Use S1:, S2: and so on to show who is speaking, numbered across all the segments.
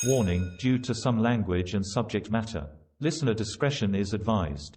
S1: Warning, due to some language and subject matter, listener discretion is advised.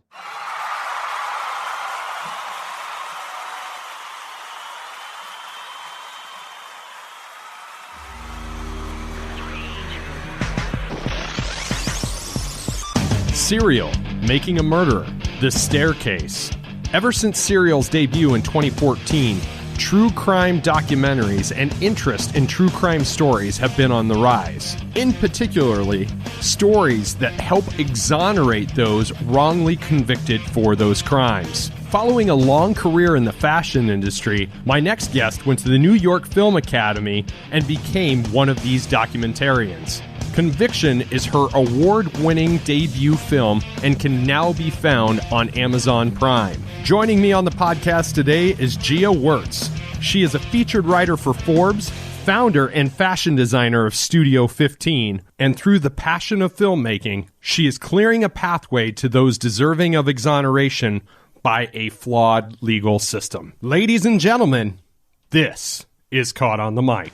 S2: Serial, Making a Murderer, The Staircase. Ever since Serial's debut in 2014, true crime documentaries and interest in true crime stories have been on the rise. In particularly, stories that help exonerate those wrongly convicted for those crimes. Following a long career in the fashion industry, my next guest went to the New York Film Academy and became one of these documentarians. Conviction is her award-winning debut film and can now be found on Amazon Prime. Joining me on the podcast today is Gia Wertz. She is a featured writer for Forbes, founder and fashion designer of Studio 15, and through the passion of filmmaking, she is clearing a pathway to those deserving of exoneration by a flawed legal system. Ladies and gentlemen, this is Caught on the Mic.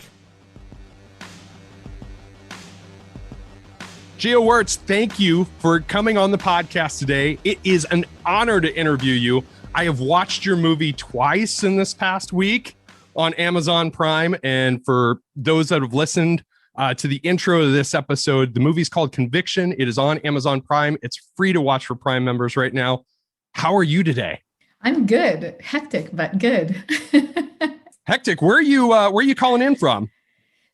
S2: Gia Wertz, thank you for coming on the podcast today. It is an honor to interview you. I have watched your movie twice in this past week on Amazon Prime. And for those that have listened to the intro to this episode, the movie's called Conviction. It is on Amazon Prime. It's free to watch for Prime members right now. How are you today?
S3: I'm good. Hectic, but good.
S2: Hectic. Where are you calling in from?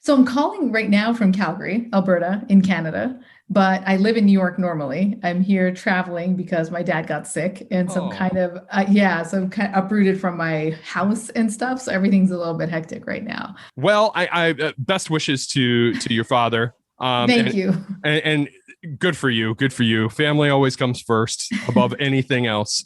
S3: So I'm calling right now from Calgary, Alberta, in Canada, but I live in New York normally. I'm here traveling because my dad got sick, and so I'm kind of uprooted from my house and stuff. So everything's a little bit hectic right now.
S2: Well, I best wishes to your father.
S3: Thank you.
S2: And good for you. Good for you. Family always comes first above anything else.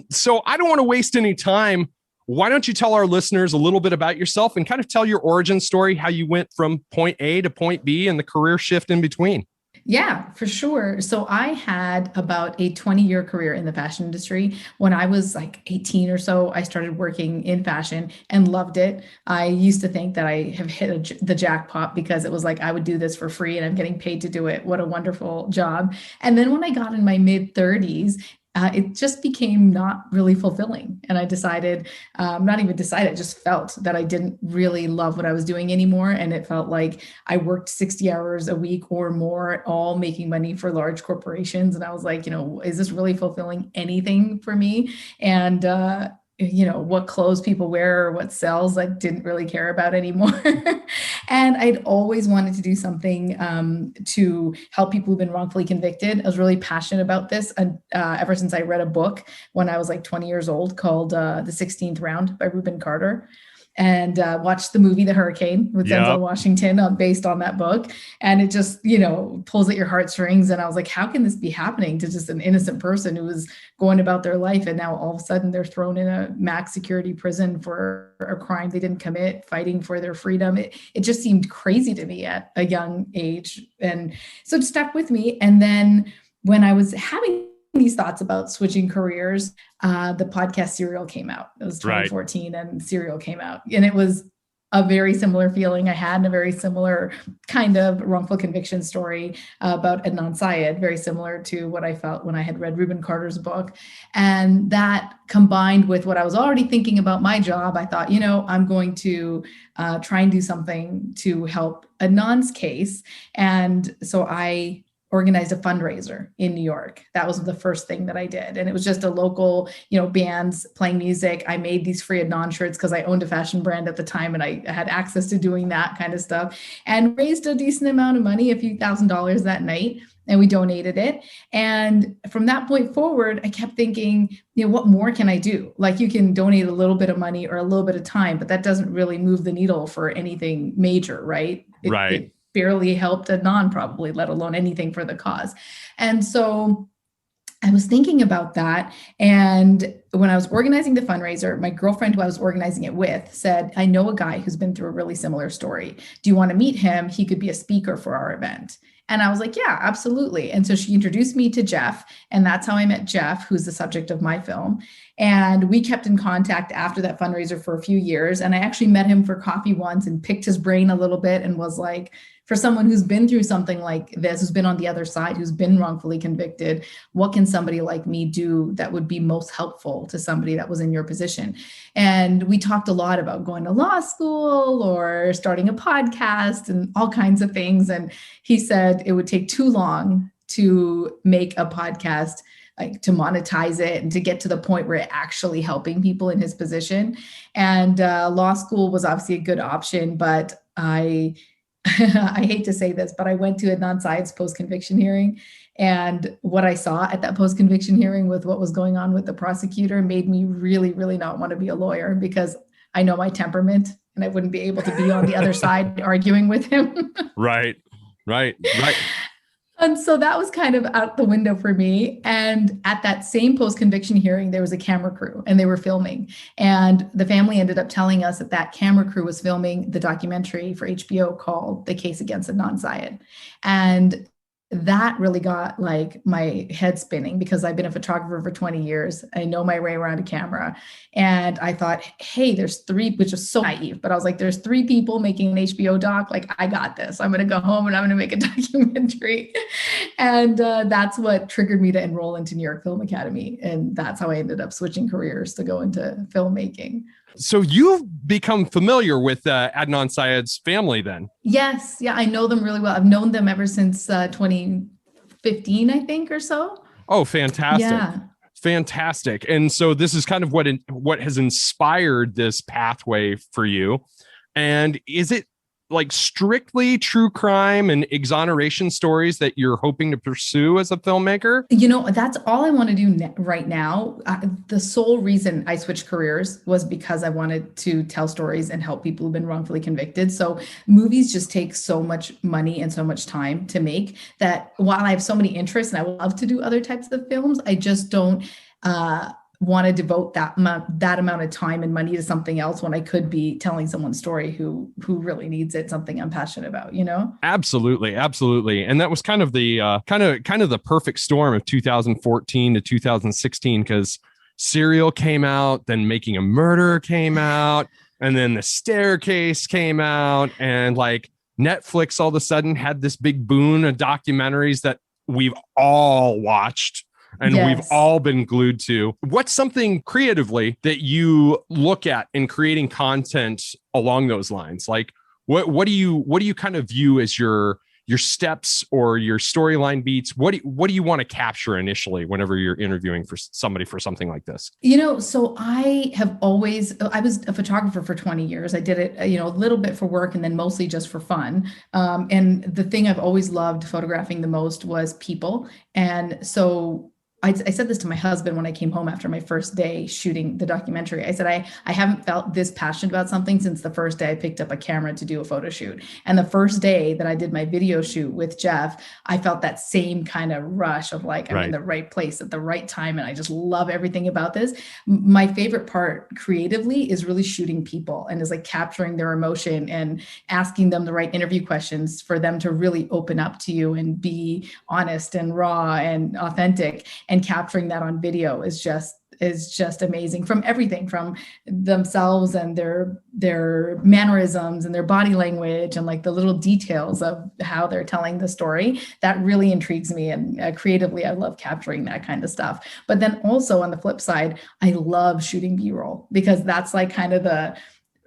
S2: So I don't want to waste any time. Why don't you tell our listeners a little bit about yourself and kind of tell your origin story, how you went from point A to point B and the career shift in between?
S3: Yeah, for sure. So I had about a 20-year career in the fashion industry. When I was like 18 or so, I started working in fashion and loved it. I used to think that I have hit the jackpot because it was like I would do this for free and I'm getting paid to do it. What a wonderful job. And then when I got in my mid 30s, it just became not really fulfilling. And I decided, just felt that I didn't really love what I was doing anymore. And it felt like I worked 60 hours a week or more, all making money for large corporations. And I was like, is this really fulfilling anything for me? And, what clothes people wear or what sells, I didn't really care about anymore. And I'd always wanted to do something to help people who've been wrongfully convicted. I was really passionate about this ever since I read a book when I was like 20 years old called The 16th Round by Reuben Carter. And watched the movie The Hurricane with Denzel Washington based on that book. And it just, pulls at your heartstrings. And I was like, how can this be happening to just an innocent person who was going about their life? And now all of a sudden they're thrown in a max security prison for a crime they didn't commit, fighting for their freedom. It just seemed crazy to me at a young age. And so it stuck with me. And then when I was having these thoughts about switching careers, the podcast Serial came out. It was 2014 and Serial came out. And it was a very similar feeling I had and a very similar kind of wrongful conviction story about Adnan Syed, very similar to what I felt when I had read Reuben Carter's book. And that combined with what I was already thinking about my job, I thought, I'm going to try and do something to help Adnan's case. And so I organized a fundraiser in New York. That was the first thing that I did. And it was just a local, bands playing music. I made these free Adnan shirts because I owned a fashion brand at the time and I had access to doing that kind of stuff, and raised a decent amount of money, a few $1,000s that night. And we donated it. And from that point forward, I kept thinking, what more can I do? Like, you can donate a little bit of money or a little bit of time, but that doesn't really move the needle for anything major, right? It barely helped Adnan probably, let alone anything for the cause. And so I was thinking about that. And when I was organizing the fundraiser, my girlfriend who I was organizing it with said, I know a guy who's been through a really similar story. Do you want to meet him? He could be a speaker for our event. And I was like, yeah, absolutely. And so she introduced me to Jeff, and that's how I met Jeff, who's the subject of my film. And we kept in contact after that fundraiser for a few years. And I actually met him for coffee once and picked his brain a little bit and was like, for someone who's been through something like this, who's been on the other side, who's been wrongfully convicted, what can somebody like me do that would be most helpful to somebody that was in your position? And we talked a lot about going to law school or starting a podcast and all kinds of things. And he said it would take too long to make a podcast, like to monetize it and to get to the point where it actually helping people in his position. And law school was obviously a good option, but I hate to say this, but I went to Adnan Syed's post-conviction hearing. And what I saw at that post-conviction hearing with what was going on with the prosecutor made me really, really not want to be a lawyer, because I know my temperament and I wouldn't be able to be on the other side arguing with him.
S2: Right.
S3: And so that was kind of out the window for me. And at that same post-conviction hearing, there was a camera crew and they were filming. And the family ended up telling us that that camera crew was filming the documentary for HBO called The Case Against Adnan Syed. And that really got like my head spinning, because I've been a photographer for 20 years. I know my way around a camera. And I thought, hey, there's three, which was so naive, but I was like, there's three people making an HBO doc. Like, I got this. I'm going to go home and I'm going to make a documentary. And that's what triggered me to enroll into New York Film Academy. And that's how I ended up switching careers to go into filmmaking.
S2: So you've become familiar with Adnan Syed's family then?
S3: Yes. Yeah, I know them really well. I've known them ever since 2015, I think, or so.
S2: Oh, fantastic.
S3: Yeah.
S2: Fantastic. And so this is kind of what has inspired this pathway for you. And is it like strictly true crime and exoneration stories that you're hoping to pursue as a filmmaker?
S3: You know, that's all I want to do right now. The sole reason I switched careers was because I wanted to tell stories and help people who've been wrongfully convicted. So movies just take so much money and so much time to make that while I have so many interests and I would love to do other types of films, I just don't want to devote that amount of time and money to something else when I could be telling someone's story who really needs it, something I'm passionate about, you know?
S2: Absolutely. And that was kind of the the perfect storm of 2014 to 2016, because Serial came out, then Making a Murderer came out, and then The Staircase came out, and like Netflix all of a sudden had this big boon of documentaries that we've all watched. And
S3: yes.
S2: We've all been glued to. What's something creatively that you look at in creating content along those lines? Like what do you kind of view as your steps or your storyline beats? What do you want to capture initially whenever you're interviewing for somebody for something like this?
S3: You know, so I was a photographer for 20 years. I did it, a little bit for work and then mostly just for fun. And the thing I've always loved photographing the most was people. And so I said this to my husband when I came home after my first day shooting the documentary. I said, I haven't felt this passionate about something since the first day I picked up a camera to do a photo shoot. And the first day that I did my video shoot with Jeff, I felt that same kind of rush of like, I'm in the right place at the right time. And I just love everything about this. My favorite part creatively is really shooting people and is like capturing their emotion and asking them the right interview questions for them to really open up to you and be honest and raw and authentic. And capturing that on video is just amazing, from everything from themselves and their mannerisms and their body language and like the little details of how they're telling the story. That really intrigues me. And creatively, I love capturing that kind of stuff. But then also on the flip side, I love shooting B-roll, because that's like kind of the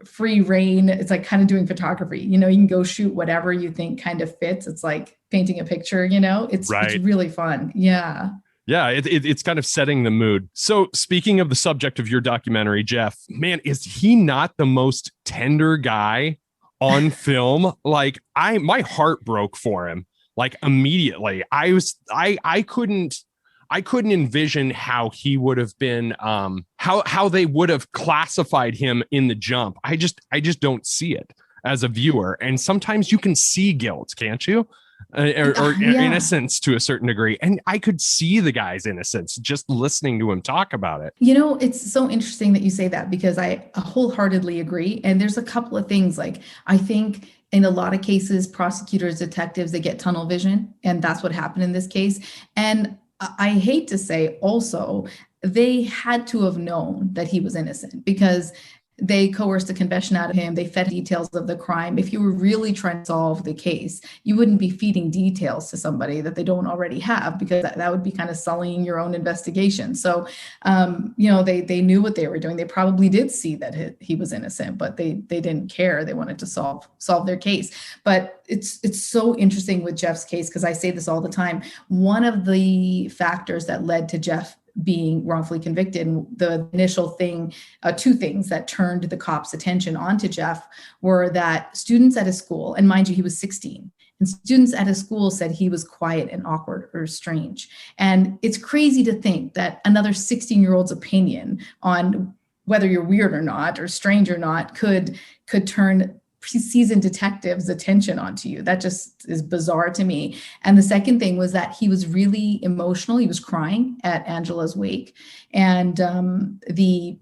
S3: free reign. It's like kind of doing photography. You can go shoot whatever you think kind of fits. It's like painting a picture, it's really fun. Yeah.
S2: Yeah, it's kind of setting the mood. So speaking of the subject of your documentary, Jeff, man, is he not the most tender guy on film? Like my heart broke for him, like immediately. I couldn't envision how he would have been, how they would have classified him in the jump. I just don't see it as a viewer. And sometimes you can see guilt, can't you? Or innocence to a certain degree. And I could see the guy's innocence just listening to him talk about it.
S3: It's so interesting that you say that, because I wholeheartedly agree. And there's a couple of things, like, I think in a lot of cases, prosecutors, detectives, they get tunnel vision. And that's what happened in this case. And I hate to say also, they had to have known that he was innocent because they coerced a confession out of him. They fed details of the crime. If you were really trying to solve the case, you wouldn't be feeding details to somebody that they don't already have, because that would be kind of sullying your own investigation. So, they knew what they were doing. They probably did see that he was innocent, but they didn't care. They wanted to solve their case. But it's so interesting with Jeff's case, because I say this all the time. One of the factors that led to Jeff being wrongfully convicted, and the initial thing, two things that turned the cops' attention onto Jeff were that students at his school, and mind you, he was 16, and students at his school said he was quiet and awkward or strange. And it's crazy to think that another 16-year-old's opinion on whether you're weird or not, or strange or not, could turn seasoned detectives' attention onto you. That just is bizarre to me. And the second thing was that he was really emotional. He was crying at Angela's wake, and the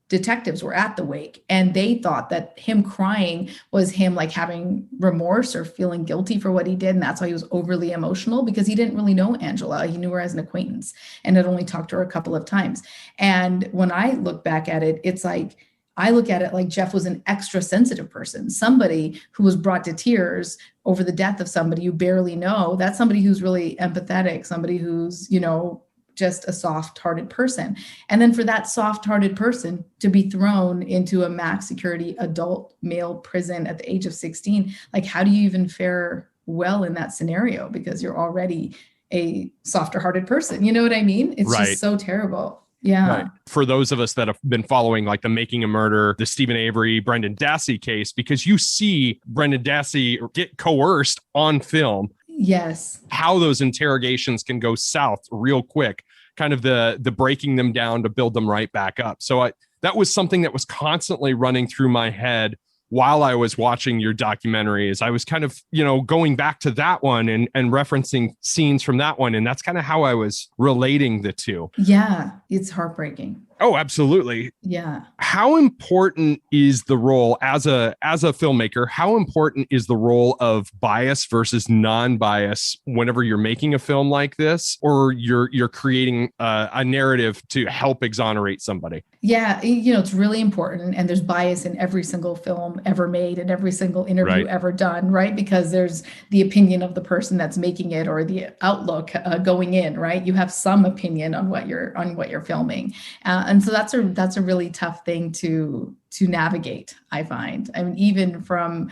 S3: detectives were at the wake, and they thought that him crying was him like having remorse or feeling guilty for what he did. And that's why he was overly emotional, because he didn't really know Angela. He knew her as an acquaintance and had only talked to her a couple of times. And when I look back at it, it's like, I look at it like Jeff was an extra sensitive person, somebody who was brought to tears over the death of somebody you barely know. That's somebody who's really empathetic, somebody who's, just a soft-hearted person. And then for that soft-hearted person to be thrown into a max security adult male prison at the age of 16, like, how do you even fare well in that scenario? Because you're already a softer-hearted person. You know what I mean? It's
S2: Right.
S3: just so terrible. Yeah.
S2: Right. For those of us that have been following like the Making a Murder, the Stephen Avery, Brendan Dassey case, because you see Brendan Dassey get coerced on film.
S3: Yes.
S2: How those interrogations can go south real quick, kind of the breaking them down to build them right back up. So that was something that was constantly running through my head while I was watching your documentary. Is I was kind of, going back to that one and referencing scenes from that one. And that's kind of how I was relating the two.
S3: Yeah. It's heartbreaking.
S2: Oh, absolutely.
S3: Yeah.
S2: How important is the role as a filmmaker? How important is the role of bias versus non-bias whenever you're making a film like this, or you're creating a narrative to help exonerate somebody?
S3: Yeah, it's really important. And there's bias in every single film ever made and every single interview ever done, right? Because there's the opinion of the person that's making it, or the outlook going in, right? You have some opinion on what you're filming. And so that's a really tough thing to navigate, I find. I mean, even from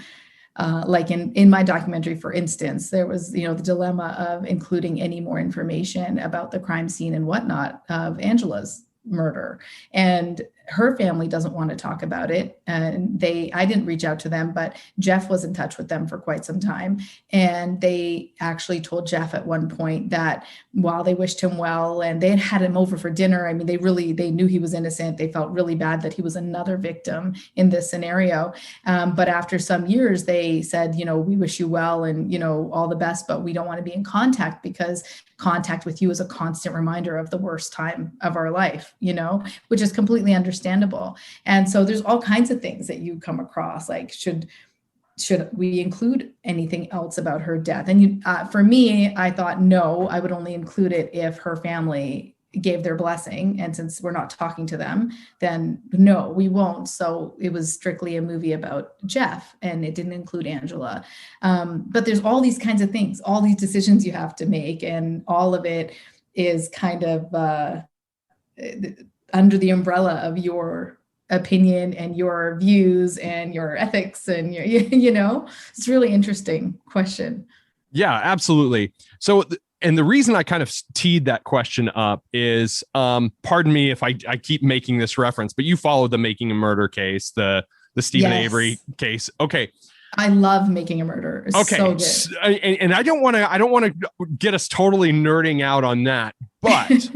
S3: like in my documentary, for instance, there was, the dilemma of including any more information about the crime scene and whatnot of Angela's murder. And her family doesn't want to talk about it. And I didn't reach out to them, but Jeff was in touch with them for quite some time. And they actually told Jeff at one point that while they wished him well, and they had him over for dinner, I mean, they knew he was innocent. They felt really bad that he was another victim in this scenario. But after some years, they said, we wish you well and, all the best, but we don't want to be in contact, because contact with you is a constant reminder of the worst time of our life, which is completely understandable. And so there's all kinds of things that you come across, like, should we include anything else about her death? And for me, I thought, no, I would only include it if her family gave their blessing. And since we're not talking to them, then no, we won't. So it was strictly a movie about Jeff, and it didn't include Angela. But there's all these kinds of things, all these decisions you have to make, and all of it is kind of under the umbrella of your opinion and your views and your ethics and your, it's a really interesting question.
S2: Yeah, absolutely. So, and the reason I kind of teed that question up is, pardon me if I keep making this reference, but you followed the Making a Murder case, the Stephen Avery case. Okay.
S3: I love Making a Murder. It's so good.
S2: And I don't want to get us totally nerding out on that, but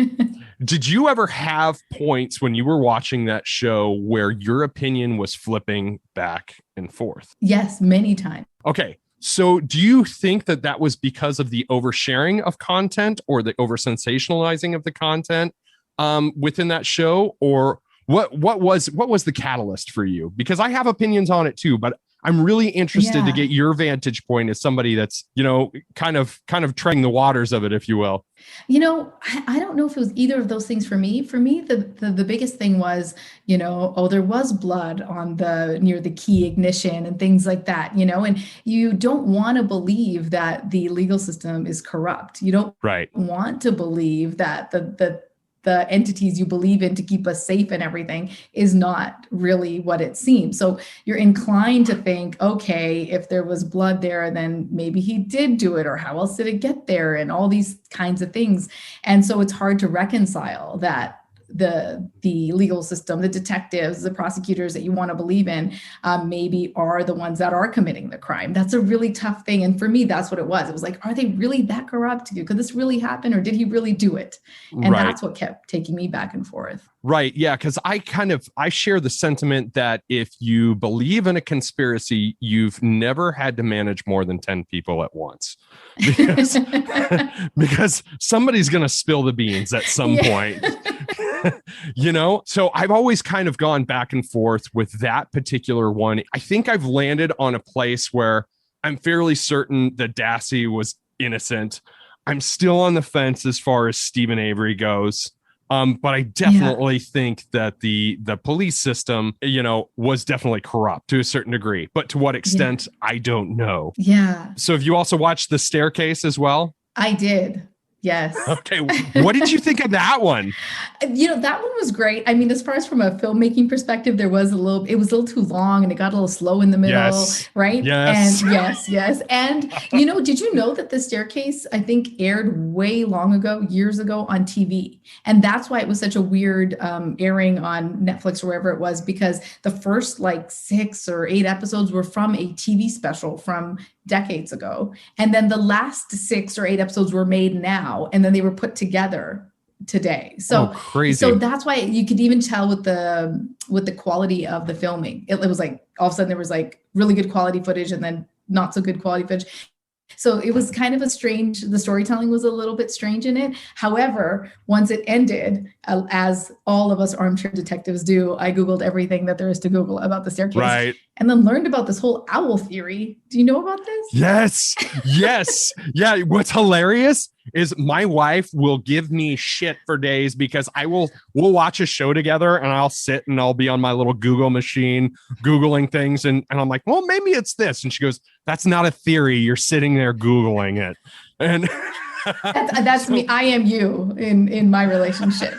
S2: did you ever have points when you were watching that show where your opinion was flipping back and forth?
S3: Yes, many times.
S2: Okay. So do you think that was because of the oversharing of content, or the over sensationalizing of the content within that show? Or what was the catalyst for you? Because I have opinions on it too, but I'm really interested to
S3: Yeah.
S2: get your vantage point as somebody that's, kind of treading the waters of it, if you will.
S3: I don't know if it was either of those things for me. For me, the biggest thing was, there was blood on near the key ignition and things like that, and you don't want to believe that the legal system is corrupt. You don't
S2: Right.
S3: want to believe that the entities you believe in to keep us safe and everything is not really what it seems. So you're inclined to think, okay, if there was blood there, then maybe he did do it, or how else did it get there, and all these kinds of things. And so it's hard to reconcile that the legal system, the detectives, the prosecutors that you want to believe in, maybe are the ones that are committing the crime. That's a really tough thing. And for me, that's what it was. It was like, are they really that corrupt? Could this really happen? Or did he really do it? And
S2: Right.
S3: that's what kept taking me back and forth.
S2: Right. Yeah. Because I share the sentiment that if you believe in a conspiracy, you've never had to manage more than 10 people at once, because somebody's going to spill the beans at some point. So I've always kind of gone back and forth with that particular one. I think I've landed on a place where I'm fairly certain that Dassey was innocent. I'm still on the fence as far as Stephen Avery goes. But I definitely think that the police system, was definitely corrupt to a certain degree. But to what extent, I don't know.
S3: Yeah.
S2: So have you also watched The Staircase as well?
S3: I did. Yes.
S2: Okay. What did you think of that one?
S3: That one was great. I mean, as far as from a filmmaking perspective, it was a little too long and it got a little slow in the middle, right?
S2: Yes.
S3: And yes. And, did you know that The Staircase, I think, aired way long ago, years ago on TV? And that's why it was such a weird airing on Netflix or wherever it was, because the first 6 or 8 episodes were from a TV special from decades ago. And then the last 6 or 8 episodes were made now, and then they were put together today. So
S2: crazy.
S3: So that's why you could even tell with the quality of the filming. It was like all of a sudden there was really good quality footage and then not so good quality footage. So it was kind of the storytelling was a little bit strange in it. However, once it ended, as all of us armchair detectives do, I Googled everything that there is to Google about The Staircase.
S2: Right.
S3: And then learned about this whole owl theory. Do you know about this?
S2: Yes. Yeah. What's hilarious is my wife will give me shit for days because we'll watch a show together and I'll sit and I'll be on my little Google machine Googling things. And I'm like, well, maybe it's this. And she goes, that's not a theory. You're sitting there Googling it. And
S3: that's me. I am you in my relationship.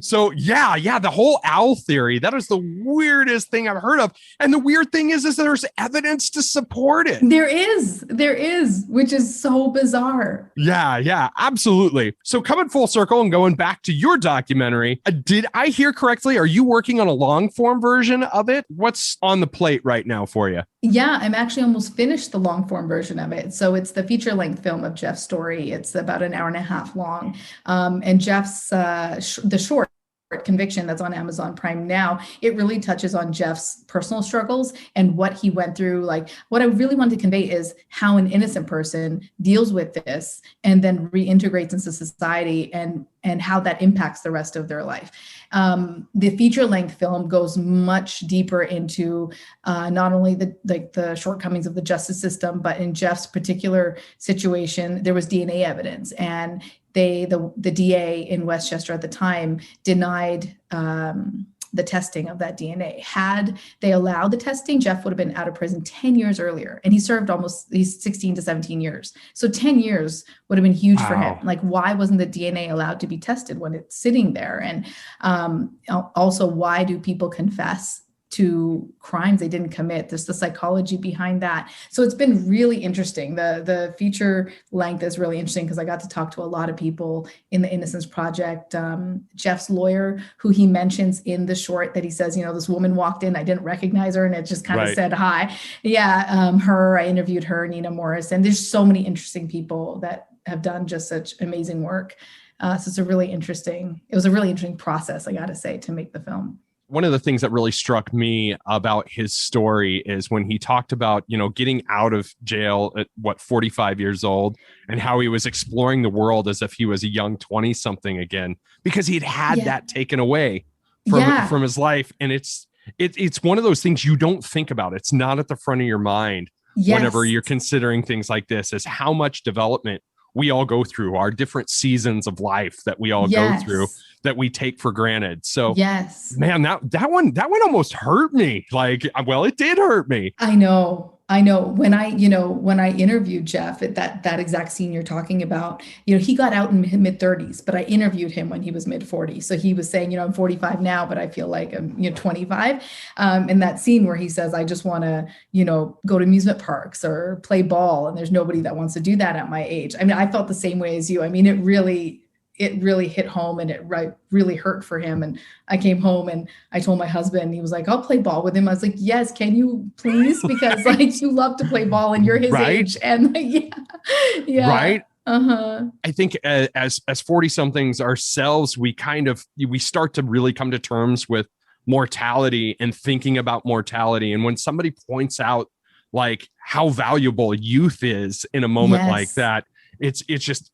S2: So the whole owl theory, that is the weirdest thing I've heard of. And the weird thing is there's evidence to support it.
S3: There is, which is so bizarre.
S2: Yeah, absolutely. So coming full circle and going back to your documentary, did I hear correctly? Are you working on a long form version of it? What's on the plate right now for you?
S3: Yeah, I'm actually almost finished the long form version of it. So it's the feature length film of Jeff's story. It's about an hour and a half long. And Jeff's, the short Conviction that's on Amazon Prime now, it really touches on Jeff's personal struggles and what he went through. What I really wanted to convey is how an innocent person deals with this and then reintegrates into society and how that impacts the rest of their life. The feature length film goes much deeper into not only the shortcomings of the justice system, but in Jeff's particular situation, there was DNA evidence, and the DA in Westchester at the time denied the testing of that DNA. Had they allowed the testing, Jeff would have been out of prison 10 years earlier. And he served he's 16 to 17 years. So 10 years would have been huge for him. Why wasn't the DNA allowed to be tested when it's sitting there? And also, why do people confess to crimes they didn't commit? There's the psychology behind that. So it's been really interesting. The feature length is really interesting because I got to talk to a lot of people in the Innocence Project. Jeff's lawyer, who he mentions in the short, that he says, this woman walked in, I didn't recognize her, and it just kind of said hi. Yeah, I interviewed her, Nina Morris, and there's so many interesting people that have done just such amazing work. So it was a really interesting process, I got to say, to make the film.
S2: One of the things that really struck me about his story is when he talked about, getting out of jail at 45 years old, and how he was exploring the world as if he was a young 20-something again, because he'd had that taken away from his life. And it's It's one of those things you don't think about. It's not at the front of your mind whenever
S3: Yes.
S2: you're considering things like this, is how much development we all go through, our different seasons of life that we all go through
S3: Yes.
S2: that we take for granted. So
S3: Yes.
S2: man, that one almost hurt me. Like, well, it did hurt me.
S3: I know. I know. When I interviewed Jeff at that exact scene you're talking about, he got out in mid 30s, but I interviewed him when he was mid 40s. So he was saying, I'm 45 now, but I feel like I'm, 25. In that scene where he says, I just want to, go to amusement parks or play ball, and there's nobody that wants to do that at my age. I mean, I felt the same way as you. I mean, it really hit home, and it really hurt for him. And I came home and I told my husband, he was like, I'll play ball with him. I was like, yes, can you please? Because like, you love to play ball and you're his
S2: Right?
S3: age. And yeah.
S2: Right.
S3: Uh-huh.
S2: I think as 40 somethings ourselves, we start to really come to terms with mortality and thinking about mortality. And when somebody points out like how valuable youth is in a moment
S3: Yes.
S2: like that, it's it's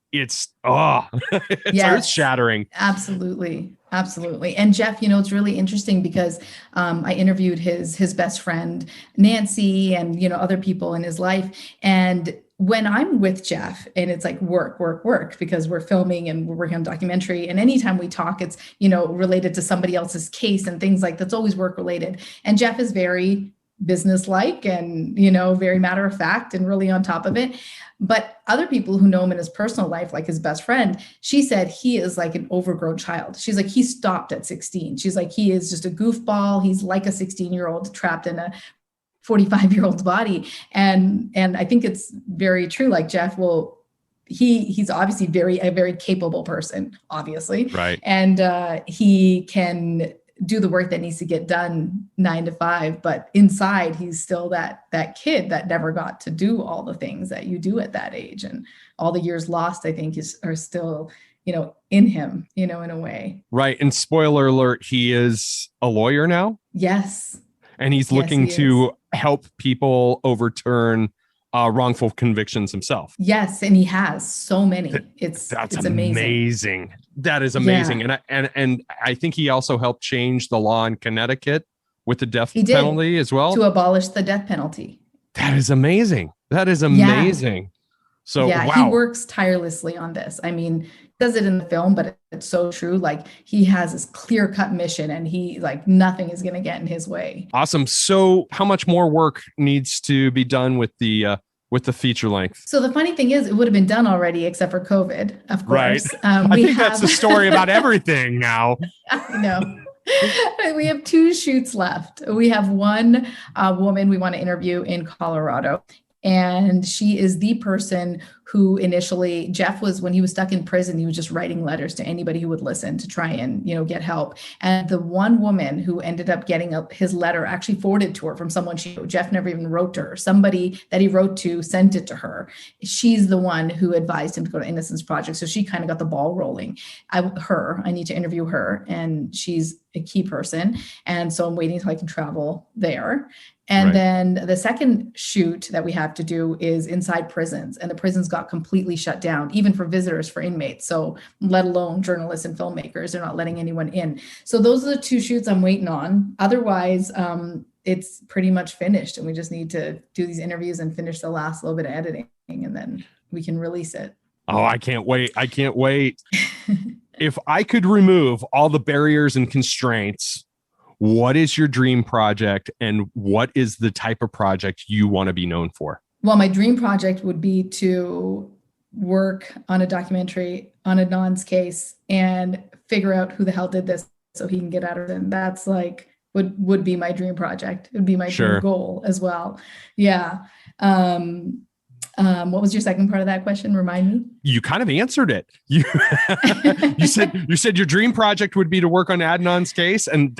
S3: Yes.
S2: earth shattering.
S3: Absolutely. Absolutely. And Jeff, it's really interesting because I interviewed his best friend, Nancy, and, other people in his life. And when I'm with Jeff and it's like work, because we're filming and we're working on a documentary. And anytime we talk, it's, related to somebody else's case and things like that's always work related. And Jeff is very businesslike and, very matter of fact and really on top of it. But other people who know him in his personal life, like his best friend, she said he is like an overgrown child. She's like, he stopped at 16. She's like, he is just a goofball. He's like a 16-year-old trapped in a 45-year-old's body. And I think it's very true. Like Jeff he's obviously a very capable person, obviously.
S2: Right.
S3: And he can do the work that needs to get done 9 to 5, but inside he's still that kid that never got to do all the things that you do at that age, and all the years lost, I think, are still, in him, in a way.
S2: Right. And spoiler alert, he is a lawyer now.
S3: Yes.
S2: And he's looking to help people overturn wrongful convictions himself.
S3: Yes, and he has so many. It's
S2: amazing. That is amazing.
S3: Yeah.
S2: And I think he also helped change the law in Connecticut with the death penalty as well.
S3: To abolish the death penalty.
S2: That is amazing. Yeah. So
S3: yeah,
S2: wow.
S3: He works tirelessly on this. I mean, he does it in the film, but it's so true. Like, he has this clear-cut mission, and he nothing is going to get in his way.
S2: Awesome. So how much more work needs to be done with the feature length?
S3: So the funny thing is, it would have been done already, except for COVID, of course.
S2: Right. I think that's the story about everything now.
S3: I know. We have 2 shoots left. We have one woman we want to interview in Colorado. And she is the person who initially, Jeff was, when he was stuck in prison, he was just writing letters to anybody who would listen to try and, get help. And the one woman who ended up getting his letter actually forwarded to her from someone Jeff never even wrote to her. Somebody that he wrote to sent it to her. She's the one who advised him to go to Innocence Project. So she kind of got the ball rolling. I need to interview her, and she's a key person. And so I'm waiting until I can travel there. And then the second shoot that we have to do is inside prisons, and the prisons got completely shut down, even for visitors, for inmates. So let alone journalists and filmmakers, they're not letting anyone in. So those are the 2 shoots I'm waiting on. Otherwise, it's pretty much finished, and we just need to do these interviews and finish the last little bit of editing, and then we can release it.
S2: Oh, I can't wait. If I could remove all the barriers and constraints, what is your dream project, and what is the type of project you want to be known for?
S3: Well, my dream project would be to work on a documentary on Adnan's case and figure out who the hell did this so he can get out of it. And that's would be my dream project. It would be my dream goal as well. Yeah. What was your second part of that question? Remind me.
S2: You kind of answered it. You said your dream project would be to work on Adnan's case, and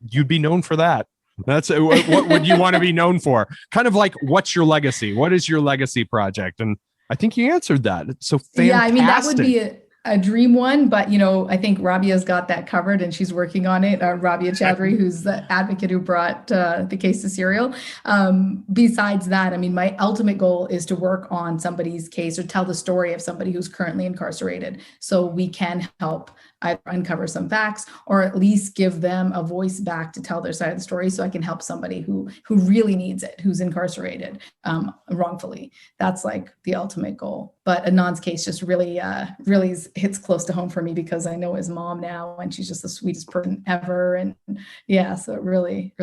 S2: you'd be known for that. That's what would you want to be known for? Kind of like, what's your legacy? What is your legacy project? And I think you answered that. It's so fantastic.
S3: Yeah, I mean, that would be a dream one, but I think Rabia's got that covered, and she's working on it. Rabia Chowdhury, who's the advocate who brought the case to Serial. Besides that, I mean, my ultimate goal is to work on somebody's case or tell the story of somebody who's currently incarcerated, so we can help either uncover some facts or at least give them a voice back to tell their side of the story, so I can help somebody who really needs it, who's incarcerated wrongfully. That's like the ultimate goal. But Adnan's case just really hits close to home for me because I know his mom now, and she's just the sweetest person ever. And yeah, so it really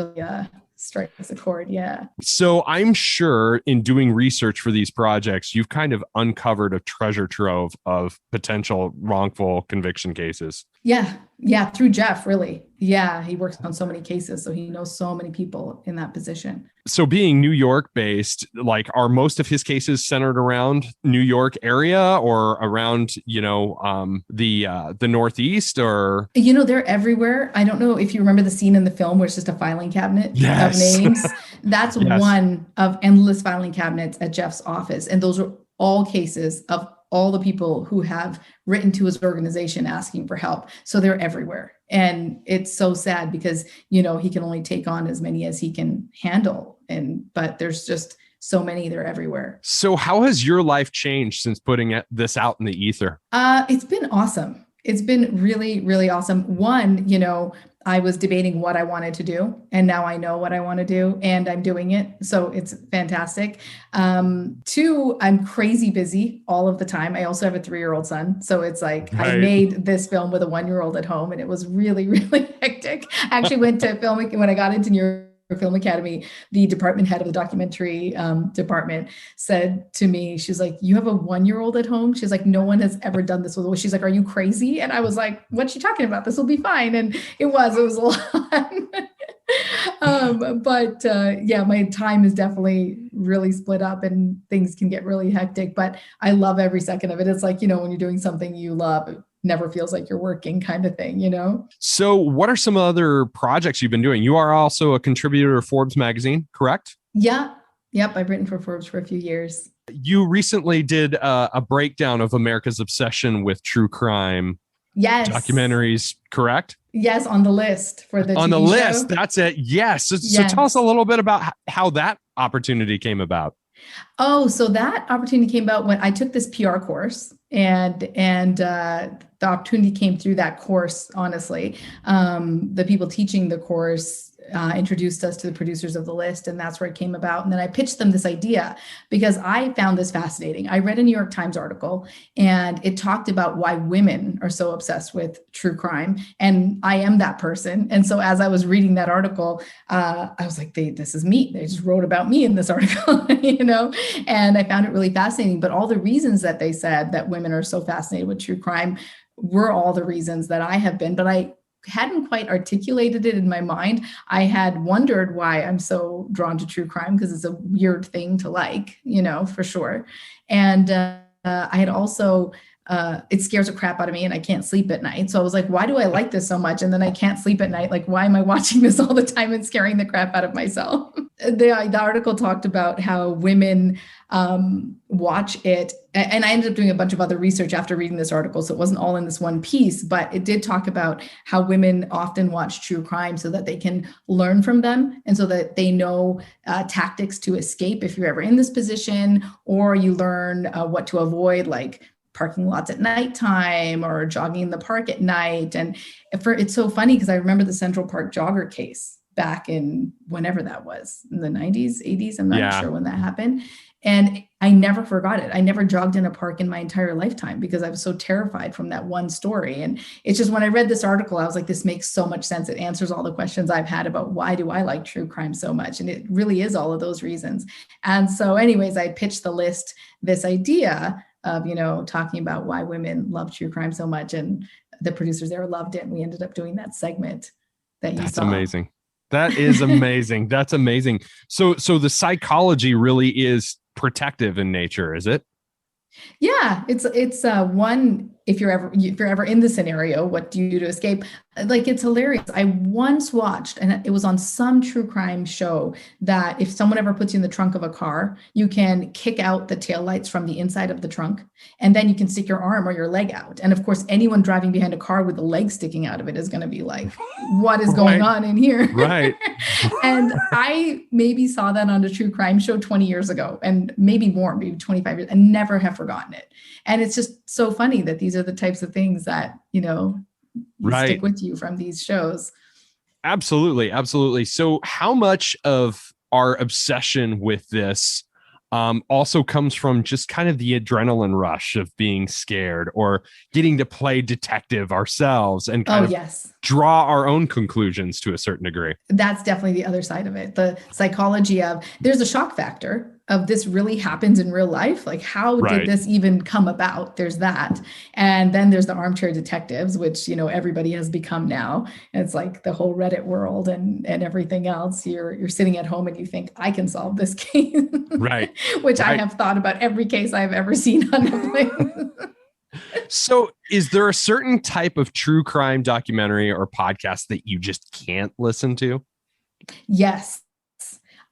S3: strikes a chord. Yeah.
S2: So I'm sure in doing research for these projects, you've kind of uncovered a treasure trove of potential wrongful conviction cases.
S3: Yeah. Through Jeff, really. Yeah. He works on so many cases, so he knows so many people in that position.
S2: So being New York based, like, are most of his cases centered around New York area or around, the Northeast, or?
S3: They're everywhere. I don't know if you remember the scene in the film where it's just a filing cabinet of names. That's one of endless filing cabinets at Jeff's office. And those are all cases of all the people who have written to his organization asking for help. So they're everywhere. And it's so sad because, he can only take on as many as he can handle. But there's just so many, they're everywhere.
S2: So how has your life changed since putting this out in the ether?
S3: It's been awesome. It's been really, really awesome. One, I was debating what I wanted to do, and now I know what I want to do, and I'm doing it. So it's fantastic. Two, I'm crazy busy all of the time. I also have a 3-year-old son. So it's like, right. I made this film with a 1-year-old at home, and it was really, really hectic. I actually went to filming when I got into New York Film Academy. The department head of the documentary department said to me, she's like, "You have a 1-year-old at home?" She's like, "No one has ever done this with." She's like, "Are you crazy?" And I was like, "What's she talking about? This will be fine." And it was a lot. My time is definitely really split up, and things can get really hectic, but I love every second of it. It's like, when you're doing something you love, it never feels like you're working, kind of thing, So what are some other projects you've been doing? You are also a contributor to Forbes magazine, correct? Yeah. Yep. I've written for Forbes for a few years. You recently did a breakdown of America's obsession with true crime. Yes. Documentaries, correct? Yes, on the list for the TV show. List. That's it. Yes. So tell us a little bit about how that opportunity came about. Oh, so that opportunity came about when I took this PR course, and the opportunity came through that course. Honestly, the people teaching the course introduced us to the producers of the list, and that's where it came about. And then I pitched them this idea because I found this fascinating. I read a New York Times article, and it talked about why women are so obsessed with true crime. And I am that person. And so as I was reading that article, I was like, this is me. They just wrote about me in this article, and I found it really fascinating. But all the reasons that they said that women are so fascinated with true crime were all the reasons that I have been, but I hadn't quite articulated it in my mind. I had wondered why I'm so drawn to true crime, because it's a weird thing to like, for sure. And I had also, it scares the crap out of me, and I can't sleep at night. So I was like, why do I like this so much? And then I can't sleep at night. Like, why am I watching this all the time and scaring the crap out of myself? The article talked about how women watch it. And I ended up doing a bunch of other research after reading this article, so it wasn't all in this one piece, but it did talk about how women often watch true crime so that they can learn from them, and so that they know tactics to escape if you're ever in this position, or you learn what to avoid, like parking lots at nighttime or jogging in the park at night. And it's so funny because I remember the Central Park jogger case back in whenever that was, in the 90s, 80s. I'm not sure when that happened. And I never forgot it. I never jogged in a park in my entire lifetime because I was so terrified from that one story. And it's just, when I read this article, I was like, this makes so much sense. It answers all the questions I've had about why do I like true crime so much? And it really is all of those reasons. And so anyways, I pitched the list this idea of, talking about why women love true crime so much. And the producers there loved it. And we ended up doing that segment that you saw. That's amazing. That is amazing. That's amazing. So the psychology really is protective in nature, is it? Yeah, it's one, if you're ever in the scenario, what do you do to escape? Like, it's hilarious. I once watched, and it was on some true crime show, that if someone ever puts you in the trunk of a car, you can kick out the taillights from the inside of the trunk, and then you can stick your arm or your leg out. And of course, anyone driving behind a car with the leg sticking out of it is going to be like, what is going on in here? Right. And I maybe saw that on a true crime show 20 years ago, and maybe more, maybe 25 years, and never have forgotten it. And it's just so funny that these are the types of things that, stick with you from these shows.
S2: Absolutely. Absolutely. So how much of our obsession with this also comes from just kind of the adrenaline rush of being scared or getting to play detective ourselves and kind of draw our own conclusions to a certain degree?
S3: That's definitely the other side of it. The psychology of there's a shock factor of this really happens in real life. Like, how did this even come about? There's that. And then there's the armchair detectives, which, everybody has become now. And it's like the whole Reddit world and everything else. You're sitting at home and you think, I can solve this case.
S2: Right.
S3: Which I have thought about every case I've ever seen on Netflix.
S2: So is there a certain type of true crime documentary or podcast that you just can't listen to?
S3: Yes.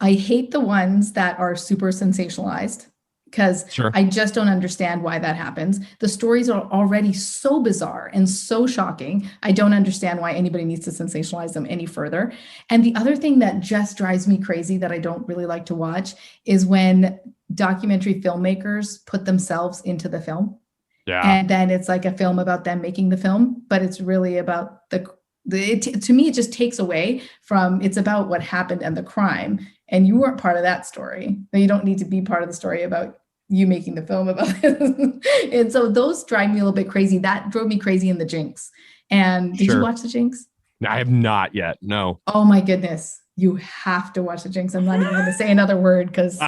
S3: I hate the ones that are super sensationalized because I just don't understand why that happens. The stories are already so bizarre and so shocking. I don't understand why anybody needs to sensationalize them any further. And the other thing that just drives me crazy that I don't really like to watch is when documentary filmmakers put themselves into the film. Yeah. And then it's like a film about them making the film, but it's really about to me, it just takes away from, it's about what happened and the crime. And you weren't part of that story. You don't need to be part of the story about you making the film about it. And so those drive me a little bit crazy. That drove me crazy in The Jinx. And did you watch The Jinx?
S2: I have not yet. No.
S3: Oh my goodness. You have to watch The Jinx. I'm not even going to say another word because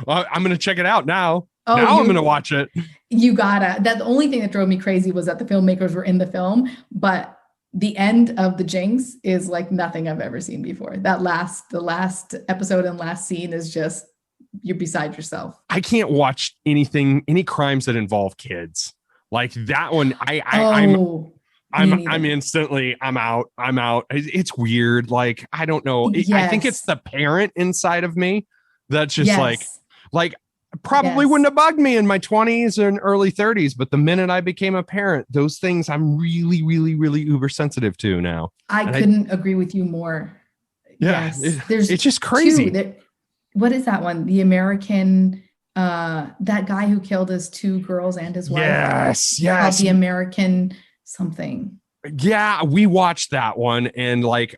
S2: well, I'm going to check it out now. I'm going to watch it.
S3: You gotta. That the only thing that drove me crazy was that the filmmakers were in the film, but the end of The Jinx is like nothing I've ever seen before. The last episode and last scene is just, you're beside yourself.
S2: I can't watch any crimes that involve kids. Like that one, I'm instantly, I'm out. It's weird. Like, I don't know. I think it's the parent inside of me that's just like probably wouldn't have bugged me in my 20s and early 30s, but the minute I became a parent, those things I'm really, really, really uber sensitive to now.
S3: I couldn't agree with you more.
S2: Yeah, it's just crazy.
S3: What is that one? The American, that guy who killed his two girls and his wife.
S2: Yes.
S3: The American something.
S2: Yeah, we watched that one, and like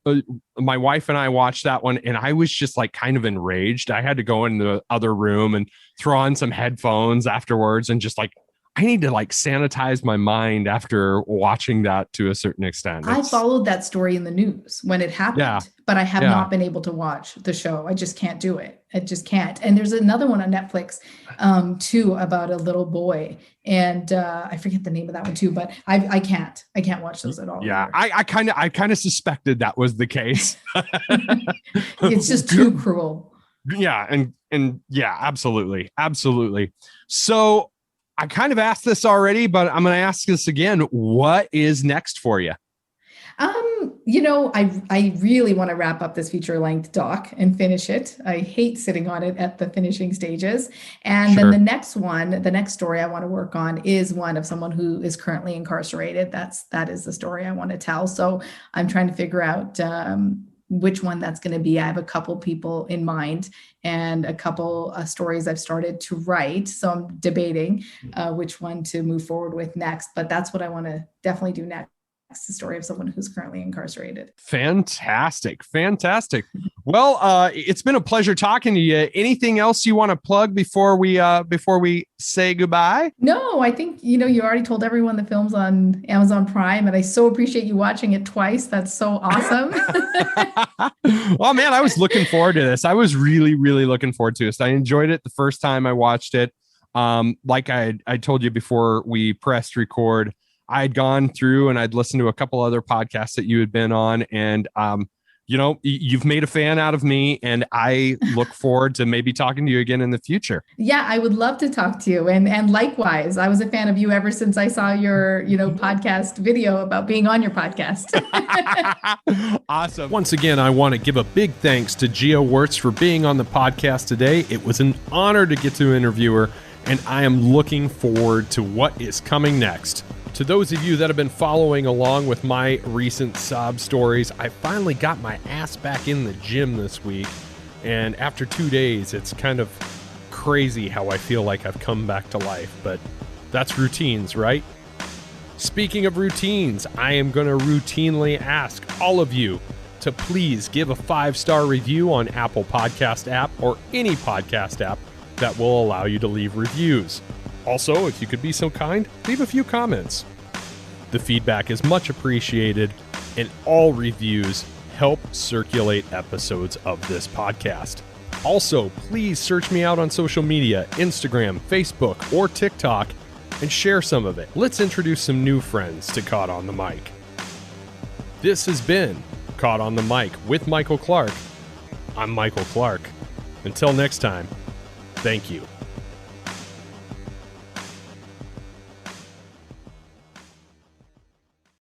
S2: my wife and I watched that one, and I was just like kind of enraged. I had to go in the other room and throw on some headphones afterwards, and just like, I need to like sanitize my mind after watching that to a certain extent.
S3: I followed that story in the news when it happened, but I have not been able to watch the show. I just can't do it. I just can't. And there's another one on Netflix too about a little boy. And I forget the name of that one too, but I can't watch those at all.
S2: Yeah. I kind of suspected that was the case.
S3: It's just too cruel.
S2: Yeah. And yeah, absolutely. Absolutely. So I kind of asked this already, but I'm going to ask this again. What is next for you?
S3: I really want to wrap up this feature-length doc and finish it. I hate sitting on it at the finishing stages. And then the next story I want to work on is one of someone who is currently incarcerated. That is the story I want to tell. So I'm trying to figure out which one that's going to be. I have a couple people in mind and a couple stories I've started to write. So I'm debating which one to move forward with next, but that's what I want to definitely do next. The story of someone who's currently incarcerated.
S2: Fantastic. Well, it's been a pleasure talking to you. Anything else you want to plug before we say goodbye?
S3: No, I think, you already told everyone the film's on Amazon Prime, and I so appreciate you watching it twice. That's so awesome.
S2: Well, man, I was looking forward to this. I was really, really looking forward to this. I enjoyed it the first time I watched it. Like I told you before we pressed record, I'd gone through and I'd listened to a couple other podcasts that you had been on, and you've made a fan out of me, and I look forward to maybe talking to you again in the future.
S3: Yeah, I would love to talk to you. And likewise, I was a fan of you ever since I saw your, podcast video about being on your podcast.
S2: Awesome. Once again, I want to give a big thanks to Gia Wertz for being on the podcast today. It was an honor to get to interview her, and I am looking forward to what is coming next. To those of you that have been following along with my recent sob stories, I finally got my ass back in the gym this week. And after 2 days, it's kind of crazy how I feel like I've come back to life. But that's routines, right? Speaking of routines, I am going to routinely ask all of you to please give a 5-star review on Apple Podcast app or any podcast app that will allow you to leave reviews. Also, if you could be so kind, leave a few comments. The feedback is much appreciated, and all reviews help circulate episodes of this podcast. Also, please search me out on social media, Instagram, Facebook, or TikTok, and share some of it. Let's introduce some new friends to Caught on the Mic. This has been Caught on the Mic with Michael Clark. I'm Michael Clark. Until next time, thank you.